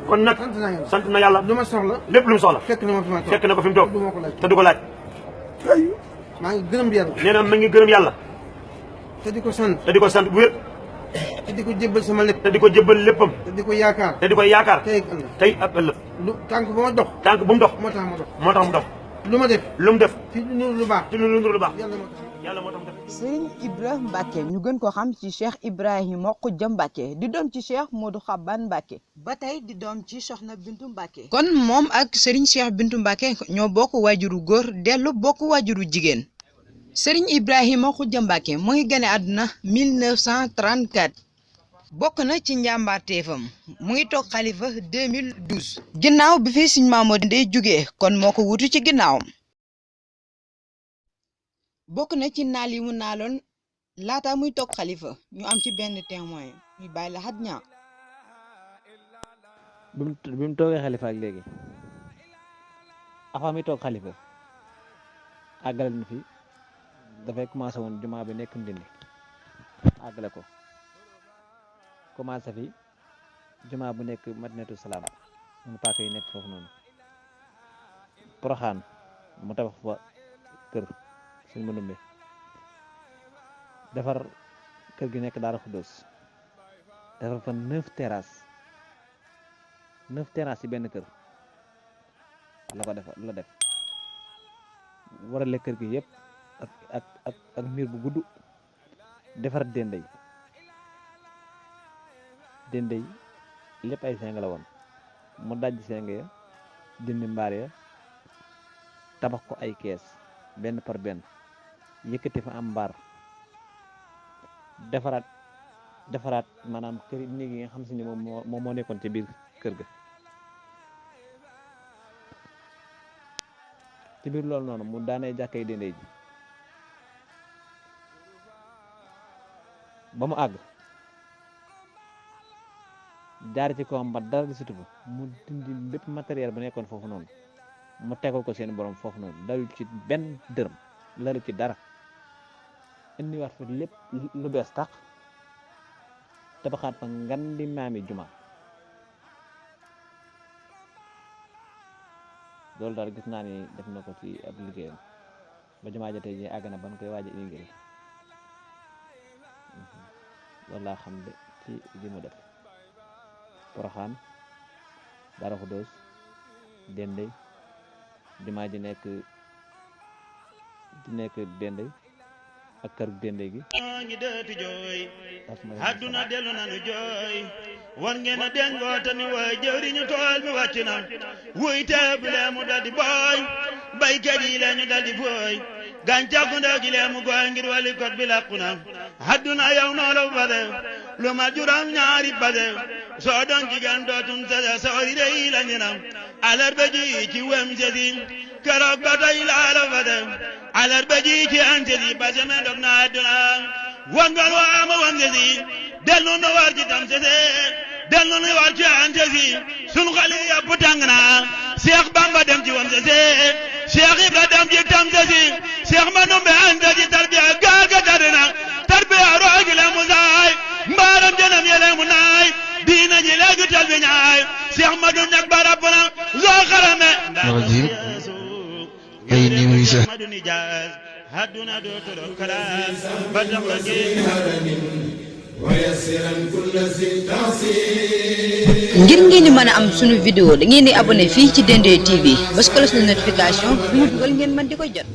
kon nag sant na yàlla lu ma soxla lépp lu mu soxla fekk na ma fi ma toog fekk na ko fi mu toog te du ko laaj maa ngi gërëm yàlla nee na ma ngi gërëm yàlla te di ko sant te di ko sant bu wér te di ko jébbal sama lépp te di ko jébbal léppam te di ko yaakaar te di ko yaakaar tey ak ëllëg lu tànk ba ma dox tànk bu mu dox moo tax ma dox moo tax mu dox lu ma def lu mu def ci lu lu baax ci lu lu baax yàlla moo tax moo tax mu def Serigne Ibra Mbacke ñu gën ko xam ci Cheikh Ibrahima Khoudia Mbacke di doom ci Cheikh Modou Xaban Mbacke ba tey di doom ci Soxna Bintu Mbacke. kon moom ak Serigne Cheikh Bintu Mbacke ñoo bokk waajuru góor dellu bokk waajuru jigéen Serigne Ibrahima Khoudia Mbacke mu ngi gane àdduna 1934 bokk na ci njàmbaarteefam mu ngi toog xalifa 2012 ginnaaw bi fi Serigne Mamadou Ndeye jugee kon moo ko wutu ci ginnaawam. bokk na ci naal yi mu naaloon laata muy toog xalifa ñu am ci benn témoin muy bàyyi la xat ñaa bi mu toogee xalifa ak léegi avant muy toog xalifa àggale na fi dafay commencé woon jumaa bi nekk Ndindi àggale ko commencé fi jumaa bu nekk Madinatu Salaam mu paaka yi nekk foofu noonu Poroxaan mu tabax fa kër suñ mënumbe defar kër gi nekk Daara Xuddoos defar fa 9 terrasses ci benn kër la def warale kër gi yëpp ak miir bu gudd defar dendey lépp ay seng la woon mu dajj seng ya dindi mbaar ya tabax ko ay kees benn par benn yëkkati fa am mbaar defaraat maanaam kër néeg yi nga xam si ne moom moo nekkoon ci biir kër ga ci biir loolu noonu mu daanee jàkkay dendey ji ba mu àgg jaar ci kawam ba dara gisutu fa mu dindi lépp matériel ba nekkoon foofu noonu mu tegal ko seen borom foofu noonu dalul ci benn dërëm lalu ci dara indiwaat fa lépp lu bees tax tabaxaat fa ngan di maami juma loolu daal gis naa ni def na ko ci ab liggéeyam ba jumaa ja tey ji àgg na ban koy waaj a ingil loolu laa xam de ci li mu def Poroxaan Daara Xuddoos Dendey jumaa ji nekk Dendey ak kër Dendey gi ñi deeti jooy àdduna dellu nanu jooy war ngeen a dengoo te ni wooy jëwriñu tool mi wàcc na wuy teeb lee mu daldi booy baykat yi lee ñu daldi fooy gàncax gu ndaw gi lee mu gooy ngir wali kot bi làqu na àdduna yow noolu bade lu ma juram ñaari bade soo doon jigéen dootun sese soori rey la ñu na alarba ji ci wem sesi keroog ba tey laala bade alarba ji ci antesi ba seme dog na àdduna wangal wa ama wam sesi dellu nu war ci tam sese dellu nu war ci antesi sun xale yëpp tàng na Cheikh Bamba dem ci wam sese Cheikh Ibra dem ci tam sesi Cheikh Manumbe anta ci tarbiya gaal ga tadina tarbiya roogi le mu saay mbaaram jënam yele mu naay diina ji léegi tal bi ñaay Cheikh Madu ñak barab na zoo xarame rajim ay ni muy sa hadduna dootoro kalaas ba tax la ngir ngeen di mën a am sunu vidéo da ngeen di abonné fii ci Dendey TV bës cloche de notification bu ñu dugal ngeen mën di ko jot